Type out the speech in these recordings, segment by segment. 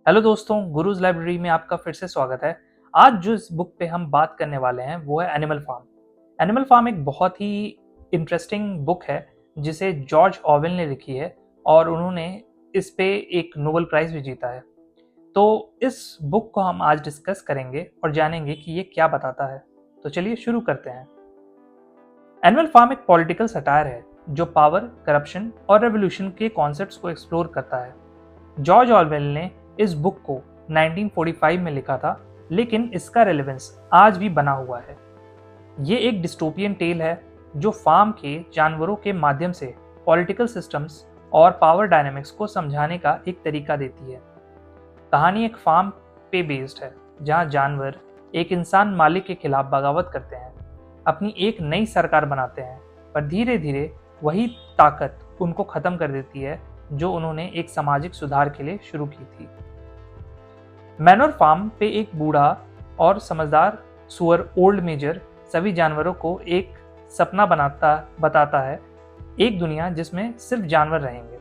Hello दोस्तों, gurus library में आपका फिर से स्वागत है। आज जो इस बुक पे हम बात करने वाले हैं वो है एनिमल फार्म। एनिमल फार्म एक बहुत ही इंटरेस्टिंग बुक है जिसे जॉर्ज ऑवेल ने लिखी है और उन्होंने इस पे एक नोबेल प्राइज भी जीता है। तो इस बुक को हम आज डिस्कस करेंगे और जानेंगे कि ये क्या बताता है। तो चलिए शुरू करते हैं। एनिमल फार्म एक पॉलिटिकल सटायर है जो पावर, करप्शन और रेवोल्यूशन के कॉन्सेप्ट्स को एक्सप्लोर करता है। जॉर्ज ऑरवेल ने इस बुक को 1945 में लिखा था, लेकिन इसका रेलेवेंस आज भी बना हुआ है। ये एक डिस्टोपियन टेल है जो फार्म के जानवरों के माध्यम से पॉलिटिकल सिस्टम्स और पावर डायनामिक्स को समझाने का एक तरीका देती है। कहानी एक फार्म पे बेस्ड है जहां जानवर एक इंसान मालिक के खिलाफ बगावत करते हैं, अपनी एक नई सरकार बनाते हैं, पर धीरे धीरे वही ताकत उनको खत्म कर देती है जो उन्होंने एक सामाजिक सुधार के लिए शुरू की थी। मैनोर फार्म पे एक बूढ़ा और समझदार सुअर ओल्ड मेजर सभी जानवरों को एक सपना बताता है, एक दुनिया जिसमें सिर्फ जानवर रहेंगे,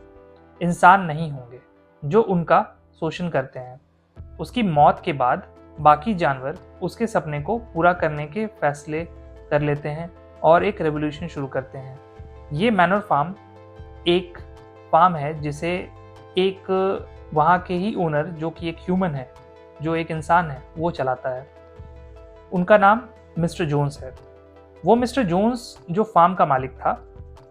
इंसान नहीं होंगे जो उनका शोषण करते हैं। उसकी मौत के बाद बाकी जानवर उसके सपने को पूरा करने के फैसले कर लेते हैं और एक रेवोल्यूशन शुरू करते हैं। ये मैनोर फार्म एक फार्म है जिसे एक वहाँ के ही ओनर, जो कि एक ह्यूमन है, जो एक इंसान है, वो चलाता है। उनका नाम मिस्टर जोन्स है। वो मिस्टर जोन्स जो फार्म का मालिक था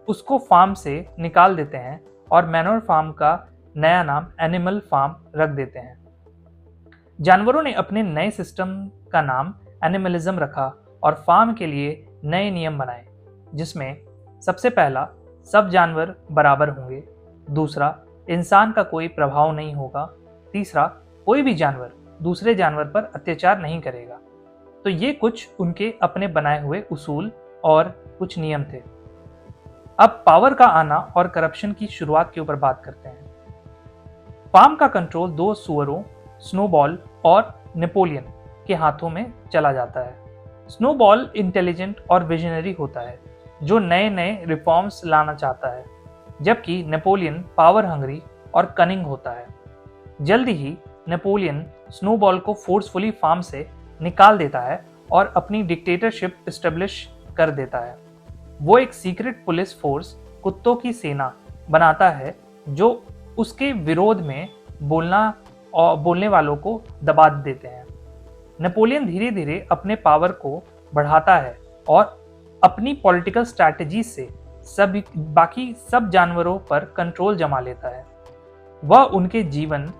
उसको फार्म से निकाल देते हैं और मैनोर फार्म का नया नाम एनिमल फार्म रख देते हैं। जानवरों ने अपने नए सिस्टम का नाम एनिमलिज्म रखा और फार्म के लिए नए नियम बनाए, जिसमें सबसे पहला, सब जानवर बराबर होंगे। दूसरा, इंसान का कोई प्रभाव नहीं होगा। तीसरा, कोई भी जानवर दूसरे जानवर पर अत्याचार नहीं करेगा। तो ये कुछ उनके अपने बनाए हुए उसूल और कुछ नियम थे। अब पावर का आना और करप्शन की शुरुआत के ऊपर बात करते हैं। फार्म का कंट्रोल दो सुअरों, स्नोबॉल और नेपोलियन के हाथों में चला जाता है। स्नोबॉल इंटेलिजेंट और विजनरी होता है जो नए नए रिफॉर्म्स लाना चाहता है, जबकि नेपोलियन पावर हंग्री और कनिंग होता है। जल्दी ही नेपोलियन स्नोबॉल को फोर्सफुली फार्म से निकाल देता है और अपनी डिक्टेटरशिप एस्टेब्लिश कर देता है। वो एक सीक्रेट पुलिस फोर्स, कुत्तों की सेना बनाता है जो उसके विरोध में बोलने वालों को दबा देते हैं। नेपोलियन धीरे धीरे अपने पावर को बढ़ाता है और अपनी पॉलिटिकल स्ट्रैटेजी से बाकी सब जानवरों पर कंट्रोल जमा लेता है। वह उनके जीवन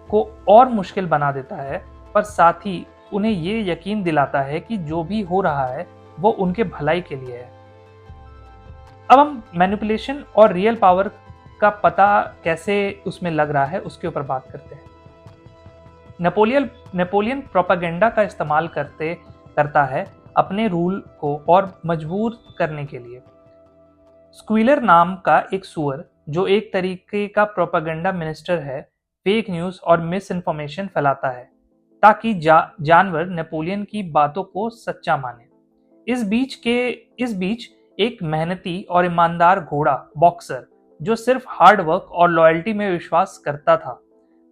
को और मुश्किल बना देता है, पर साथ ही उन्हें ये यकीन दिलाता है कि जो भी हो रहा है वो उनके भलाई के लिए है। अब हम मैनिपुलेशन और रियल पावर का पता कैसे उसमें लग रहा है उसके ऊपर बात करते हैं। नेपोलियन प्रोपेगेंडा का इस्तेमाल करता है अपने रूल को और मजबूर करने के लिए। स्क्वीलर नाम का एक सुअर, जो एक तरीके का प्रोपेगेंडा मिनिस्टर है, फेक न्यूज और मिस इन्फॉर्मेशन फैलाता है ताकि जानवर नेपोलियन की बातों को सच्चा माने। इस बीच एक मेहनती और ईमानदार घोड़ा बॉक्सर, जो सिर्फ हार्ड वर्क और लॉयल्टी में विश्वास करता था,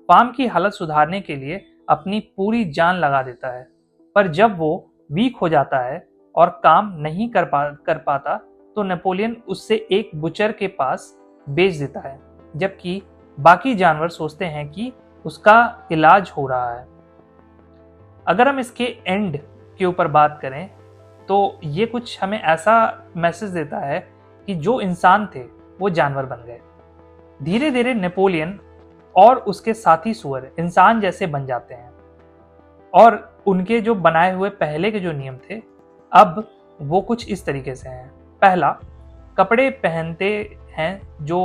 फार्म की हालत सुधारने के लिए अपनी पूरी जान लगा देता है। पर जब वो वीक हो जाता है और काम नहीं कर पाता तो नेपोलियन उससे एक बुचर के पास बेच देता है, जबकि बाकी जानवर सोचते हैं कि उसका इलाज हो रहा है। अगर हम इसके एंड के ऊपर बात करें तो ये कुछ हमें ऐसा मैसेज देता है कि जो इंसान थे वो जानवर बन गए। धीरे धीरे नेपोलियन और उसके साथी सुअर इंसान जैसे बन जाते हैं और उनके जो बनाए हुए पहले के जो नियम थे अब वो कुछ इस तरीके से हैं। पहला, कपड़े पहनते हैं जो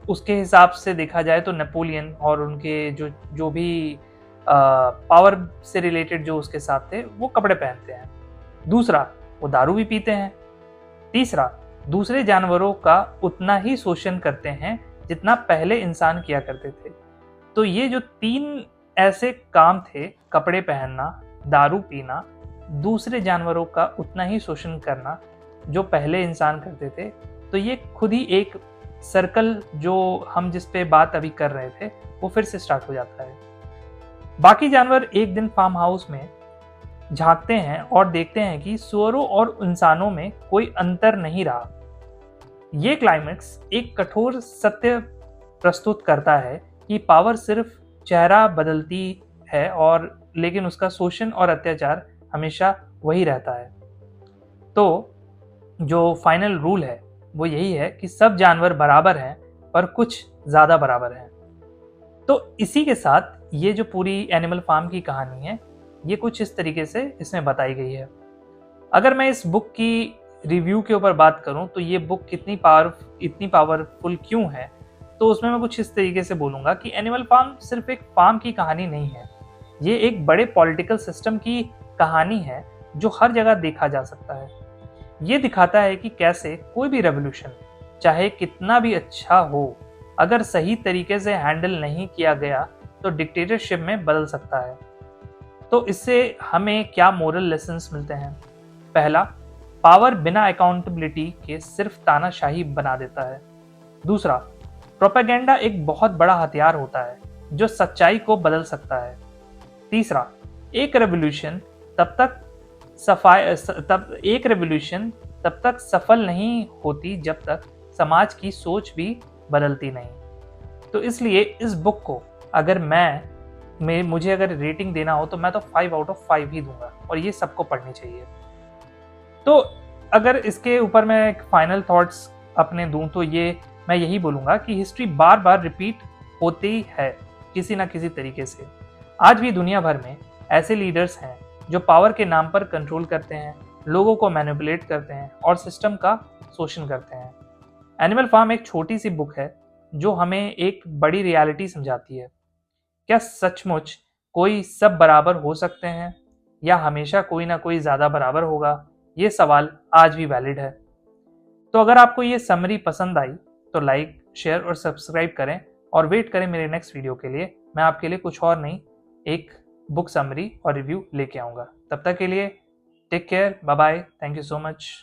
उसके हिसाब से देखा जाए तो नेपोलियन और उनके जो भी पावर से रिलेटेड जो उसके साथ थे वो कपड़े पहनते हैं। दूसरा, वो दारू भी पीते हैं। तीसरा, दूसरे जानवरों का उतना ही शोषण करते हैं जितना पहले इंसान किया करते थे। तो ये जो तीन ऐसे काम थे, कपड़े पहनना, दारू पीना, दूसरे जानवरों का उतना ही शोषण करना जो पहले इंसान करते थे, तो ये खुद ही एक सर्कल जो हम जिस पे बात अभी कर रहे थे वो फिर से स्टार्ट हो जाता है। बाकी जानवर एक दिन फार्म हाउस में झांकते हैं और देखते हैं कि सुअरों और इंसानों में कोई अंतर नहीं रहा। ये क्लाइमेक्स एक कठोर सत्य प्रस्तुत करता है कि पावर सिर्फ चेहरा बदलती है और लेकिन उसका शोषण और अत्याचार हमेशा वही रहता है। तो जो फाइनल रूल है वो यही है कि सब जानवर बराबर हैं पर कुछ ज़्यादा बराबर हैं। तो इसी के साथ ये जो पूरी एनिमल फार्म की कहानी है ये कुछ इस तरीके से इसमें बताई गई है। अगर मैं इस बुक की रिव्यू के ऊपर बात करूं तो ये बुक इतनी पावरफुल क्यों है, तो उसमें मैं कुछ इस तरीके से बोलूँगा कि एनिमल फार्म सिर्फ एक फार्म की कहानी नहीं है, ये एक बड़े पॉलिटिकल सिस्टम की कहानी है जो हर जगह देखा जा सकता है। ये दिखाता है कि कैसे कोई भी रेवोल्यूशन चाहे कितना भी अच्छा हो, अगर सही तरीके से हैंडल नहीं किया गया तो डिक्टेटरशिप में बदल सकता है। तो इससे हमें क्या मोरल लेसन्स मिलते हैं? पहला, पावर बिना अकाउंटेबिलिटी के सिर्फ तानाशाही बना देता है। दूसरा, प्रोपेगेंडा एक बहुत बड़ा हथियार होता है जो सच्चाई को बदल सकता है। तीसरा, एक रेवोल्यूशन तब तक सफल नहीं होती जब तक समाज की सोच भी बदलती नहीं। तो इसलिए इस बुक को अगर मुझे अगर रेटिंग देना हो तो मैं तो 5 आउट ऑफ 5 ही दूंगा और ये सबको पढ़नी चाहिए। तो अगर इसके ऊपर मैं एक फाइनल थॉट्स अपने दूं तो मैं यही बोलूँगा कि हिस्ट्री बार बार रिपीट होती है किसी ना किसी तरीके से। आज भी दुनिया भर में ऐसे लीडर्स हैं जो पावर के नाम पर कंट्रोल करते हैं, लोगों को मैनिपुलेट करते हैं और सिस्टम का शोषण करते हैं। एनिमल फार्म एक छोटी सी बुक है जो हमें एक बड़ी रियलिटी समझाती है। क्या सचमुच कोई सब बराबर हो सकते हैं या हमेशा कोई ना कोई ज़्यादा बराबर होगा? ये सवाल आज भी वैलिड है। तो अगर आपको ये समरी पसंद आई तो लाइक, शेयर और सब्सक्राइब करें और वेट करें मेरे नेक्स्ट वीडियो के लिए। मैं आपके लिए कुछ और नई एक बुक समरी और रिव्यू लेके आऊँगा। तब तक के लिए take care, bye bye, thank you so much.